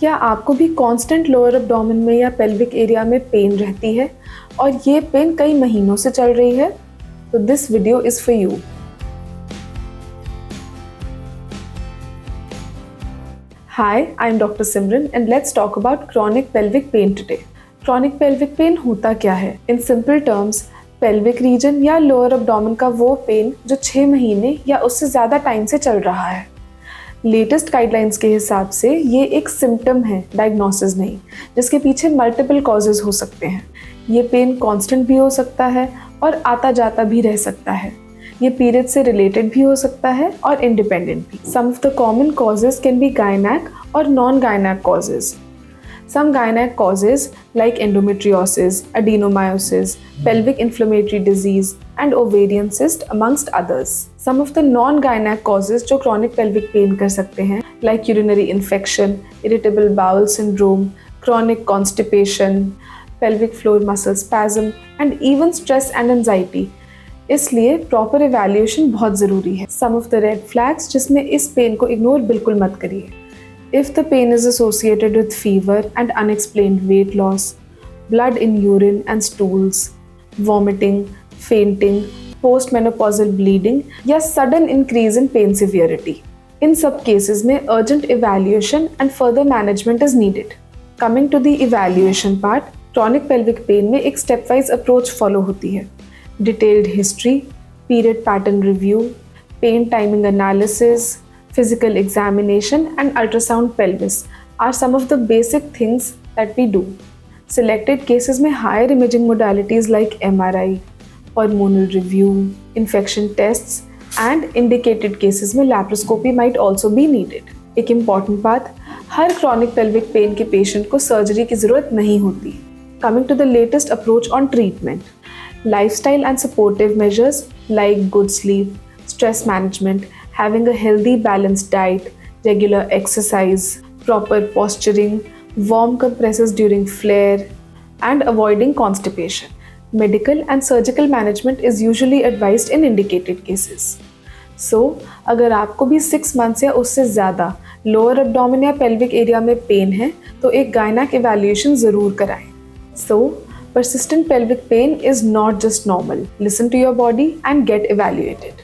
क्या आपको भी कांस्टेंट लोअर एब्डोमेन में या पेल्विक एरिया में पेन रहती है और ये पेन कई महीनों से चल रही है? तो this video is for you. Hi, I'm Dr. Simran and let's talk about chronic pelvic pain today. Chronic pelvic pain होता क्या है? In simple terms, pelvic region या lower abdomen का वो पेन जो 6 महीने या उससे ज़्यादा टाइम से चल रहा है। लेटेस्ट गाइडलाइंस के हिसाब से ये एक सिम्टम है, डायग्नोसिस नहीं, जिसके पीछे मल्टीपल कॉजेज हो सकते हैं। ये पेन कांस्टेंट भी हो सकता है और आता जाता भी रह सकता है। ये पीरियड से रिलेटेड भी हो सकता है और इंडिपेंडेंट भी। Some of the common causes can be gynaec और non gynaec causes. Some gynec causes like endometriosis, adenomyosis, pelvic inflammatory disease, and ovarian cyst amongst others. Some of the non-gynec causes जो chronic pelvic pain कर सकते हैं like urinary infection, irritable bowel syndrome, chronic constipation, pelvic floor muscle spasm, and even stress and anxiety. इसलिए proper evaluation बहुत ज़रूरी है। Some of the red flags जिसमें इस पेन को इग्नोर बिल्कुल मत करिए। If the pain is associated with fever and unexplained weight loss, blood in urine and stools, vomiting, fainting, postmenopausal bleeding या sudden increase in pain severity, इन सब cases में urgent evaluation and further management is needed. Coming to the evaluation part, chronic pelvic pain में एक stepwise approach follow होती है. Detailed history, period pattern review, pain timing analysis, physical examination and ultrasound pelvis are some of the basic things that we do. Selected cases में higher imaging modalities like MRI, hormonal review, infection tests and indicated cases में laparoscopy might also be needed. एक important बात, हर chronic pelvic pain के patient को surgery की ज़रूरत नहीं होती. Coming to the latest approach on treatment, lifestyle and supportive measures like good sleep, stress management, having a healthy balanced diet, regular exercise, proper posturing, warm compresses during flare, and avoiding constipation. Medical and surgical management is usually advised in indicated cases. So, अगर आपको भी 6 months या उससे ज़्यादा lower abdomen या pelvic area में pen है तो एक gynec evaluation ज़रूर कराएं. So, persistent pelvic pain is not just normal. Listen to your body and get evaluated.